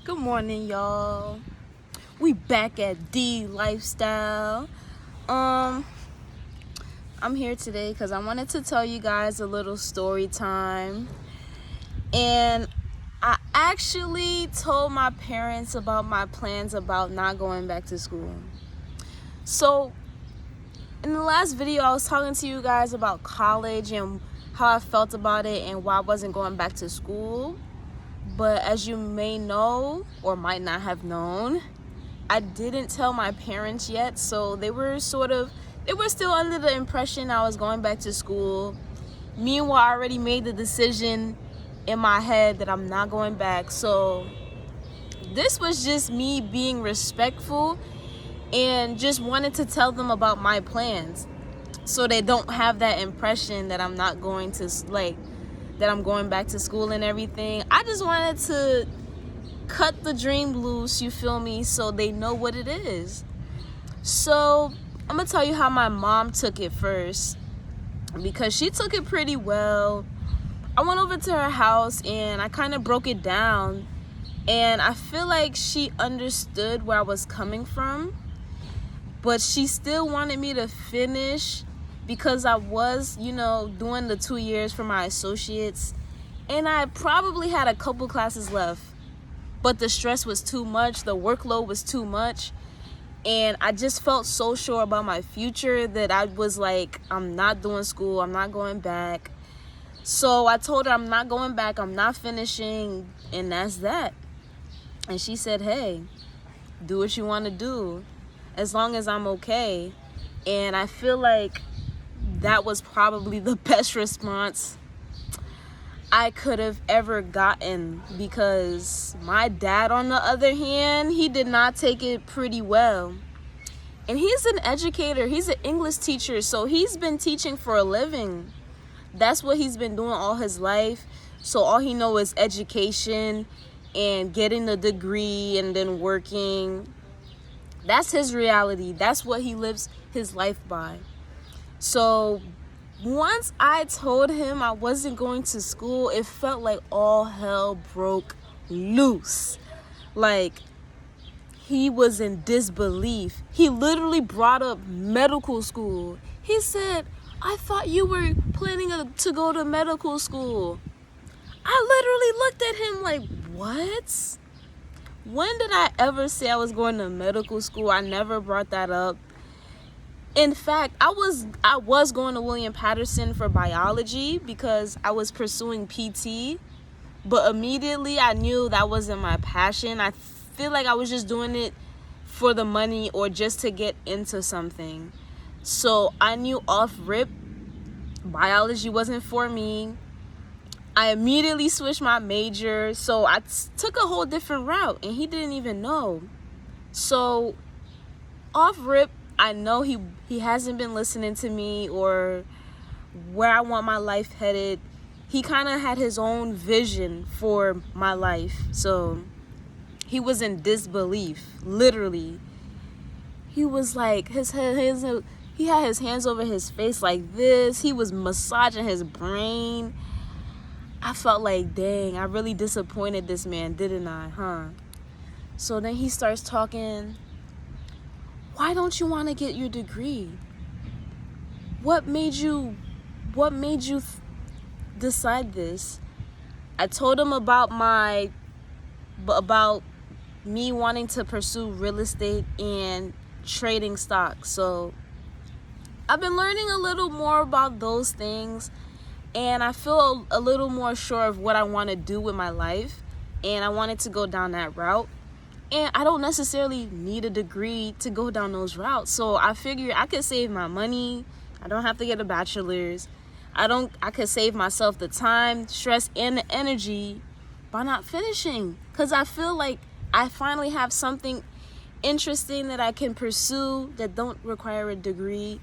Good morning, y'all. We back at D Lifestyle. I'm here today because I wanted to tell you guys a little story time. And I actually told my parents about my plans about not going back to school. So, in the last video, I was talking to you guys about college and how I felt about it and why I wasn't going back to school. But as you may know, or might not have known, I didn't tell my parents yet, so they were still under the impression I was going back to school. Meanwhile, I already made the decision in my head that I'm not going back. So this was just me being respectful and just wanted to tell them about my plans so they don't have that impression that I'm not going to, that I'm going back to school and everything. I just wanted to cut the dream loose, you feel me, so they know what it is. So I'm gonna tell you how my mom took it first, because she took it pretty well. I went over to her house and I kind of broke it down, and I feel like she understood where I was coming from, but she still wanted me to finish because I was, doing the 2 years for my associates, and I probably had a couple classes left. But the stress was too much, the workload was too much, and I just felt so sure about my future that I was like, I'm not doing school, I'm not going back. So I told her I'm not going back, I'm not finishing, and that's that. And she said, hey, do what you want to do, as long as I'm okay. And I feel like that was probably the best response I could have ever gotten, because my dad, on the other hand, he did not take it pretty well. And he's an educator, he's an English teacher, so he's been teaching for a living. That's what he's been doing all his life. So all he knows is education and getting a degree and then working. That's his reality. That's what he lives his life by. So once I told him I wasn't going to school, it felt like all hell broke loose. Like, he was in disbelief. He literally brought up medical school. He said, I thought you were planning to go to medical school. I literally looked at him like, what? When did I ever say I was going to medical school? I never brought that up. In fact, I was going to William Patterson for biology because I was pursuing PT, but immediately I knew that wasn't my passion. I feel like I was just doing it for the money or just to get into something. So I knew off rip, biology wasn't for me. I immediately switched my major, so I took a whole different route, and he didn't even know. So off rip, I know he hasn't been listening to me or where I want my life headed. He kind of had his own vision for my life. So he was in disbelief, literally. He was like, he had his hands over his face like this. He was massaging his brain. I felt like, dang, I really disappointed this man, didn't I, huh? So then he starts talking. Why don't you want to get your degree? What made you decide this? I told him about me wanting to pursue real estate and trading stocks. So I've been learning a little more about those things, and I feel a little more sure of what I want to do with my life, and I wanted to go down that route. And I don't necessarily need a degree to go down those routes. So I figured I could save my money. I don't have to get a bachelor's. I could save myself the time, stress, and the energy by not finishing. Because I feel like I finally have something interesting that I can pursue that don't require a degree.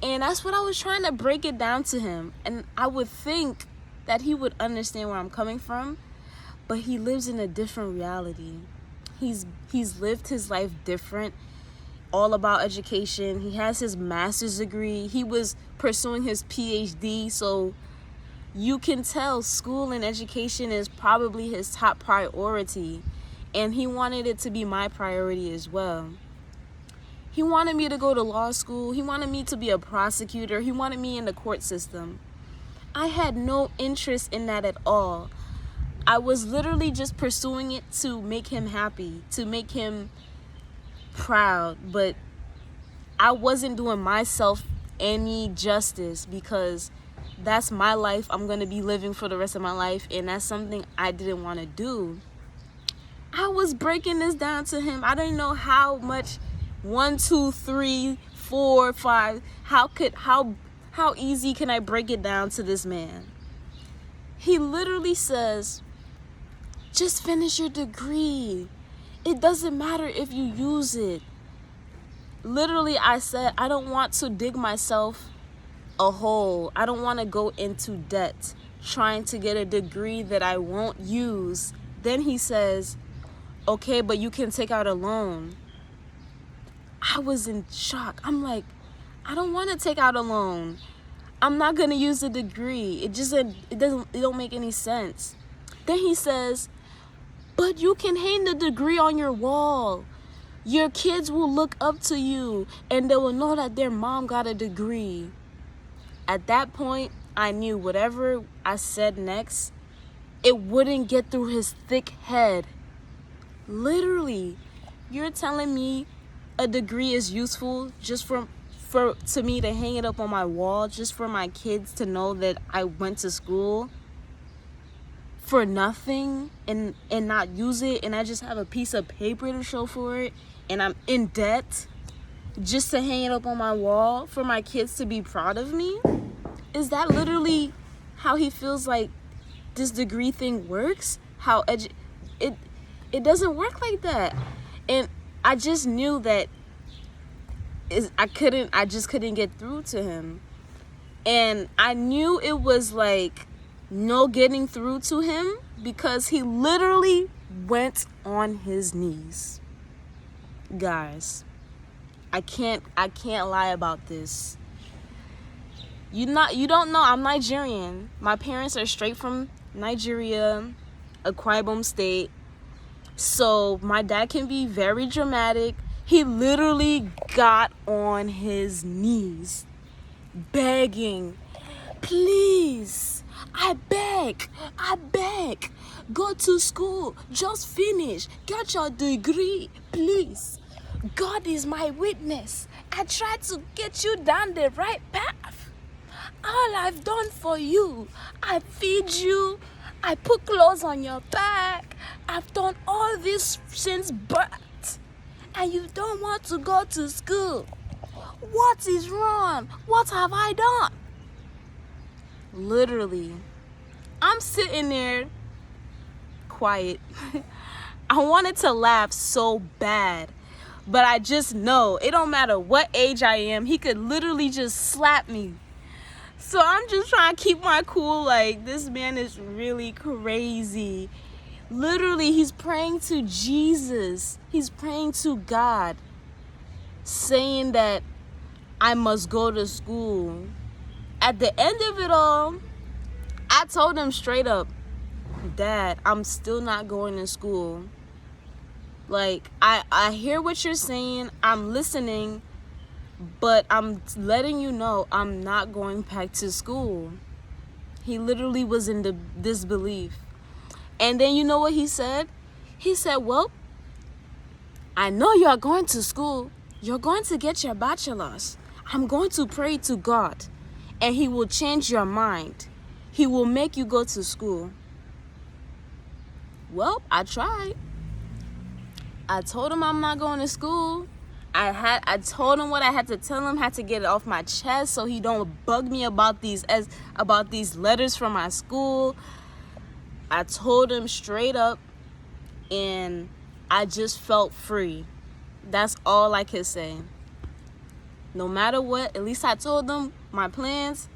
And that's what I was trying to break it down to him. And I would think that he would understand where I'm coming from. But he lives in a different reality. He's lived his life different, all about education. He has his master's degree. He was pursuing his PhD, so you can tell school and education is probably his top priority. And he wanted it to be my priority as well. He wanted me to go to law school. He wanted me to be a prosecutor. He wanted me in the court system. I had no interest in that at all. I was literally just pursuing it to make him happy, to make him proud. But I wasn't doing myself any justice, because that's my life. I'm going to be living for the rest of my life, and that's something I didn't want to do. I was breaking this down to him. I didn't know how much 1, 2, 3, 4, 5. How easy can I break it down to this man? He literally says, just finish your degree. It doesn't matter if you use it. Literally, I said, I don't want to dig myself a hole. I don't want to go into debt trying to get a degree that I won't use. Then he says, okay, but you can take out a loan. I was in shock. I'm like, I don't want to take out a loan. I'm not going to use the degree. It don't make any sense. Then he says, but you can hang the degree on your wall. Your kids will look up to you and they will know that their mom got a degree. At that point, I knew whatever I said next, it wouldn't get through his thick head. Literally, you're telling me a degree is useful just to me to hang it up on my wall, just for my kids to know that I went to school for nothing and not use it, and I just have a piece of paper to show for it, and I'm in debt just to hang it up on my wall for my kids to be proud of me? Is that literally how he feels like this degree thing works? It doesn't work like that. And I just knew that I just couldn't get through to him. And I knew it was like no getting through to him, because he literally went on his knees. Guys, I can't lie about this. You don't know, I'm Nigerian. My parents are straight from Nigeria, Akwa Ibom State. So my dad can be very dramatic. He literally got on his knees, begging, please, I beg, go to school, just finish, get your degree, please. God is my witness. I tried to get you down the right path. All I've done for you, I feed you, I put clothes on your back. I've done all this since birth, and you don't want to go to school. What is wrong? What have I done? Literally, I'm sitting there quiet. I wanted to laugh so bad, but I just know it don't matter what age I am, he could literally just slap me. So I'm just trying to keep my cool, like, this man is really crazy. Literally, he's praying to Jesus. He's praying to God, saying that I must go to school. At the end of it all, I told him straight up, Dad, I'm still not going to school. Like, I hear what you're saying. I'm listening. But I'm letting you know I'm not going back to school. He literally was in disbelief. And then you know what he said? He said, well, I know you are going to school. You're going to get your bachelor's. I'm going to pray to God, and he will change your mind. He will make you go to school. Well, I tried. I told him I'm not going to school. I told him what I had to tell him, had to get it off my chest so he don't bug me about these letters from my school. I told him straight up, and I just felt free. That's all I could say. No matter what, at least I told them my plans.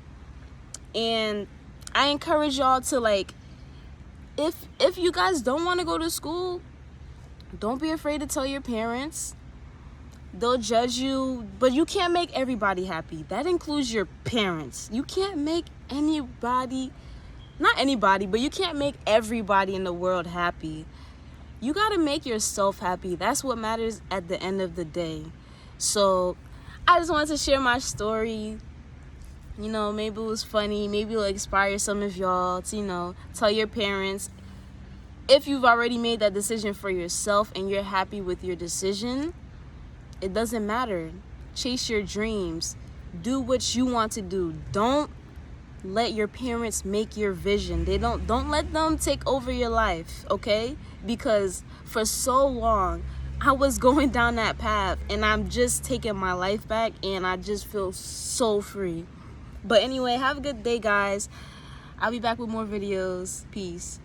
And I encourage y'all to, like, if you guys don't want to go to school, don't be afraid to tell your parents. They'll judge you, but you can't make everybody happy. That includes your parents. You can't make anybody, not anybody, but you can't make everybody in the world happy. You got to make yourself happy. That's what matters at the end of the day. So I just wanted to share my story. You know, maybe it was funny. Maybe it'll inspire some of y'all to, you know, tell your parents. If you've already made that decision for yourself and you're happy with your decision, it doesn't matter. Chase your dreams. Do what you want to do. Don't let your parents make your vision. Don't let them take over your life, okay? Because for so long I was going down that path, and I'm just taking my life back, and I just feel so free. But anyway, have a good day, guys. I'll be back with more videos. Peace.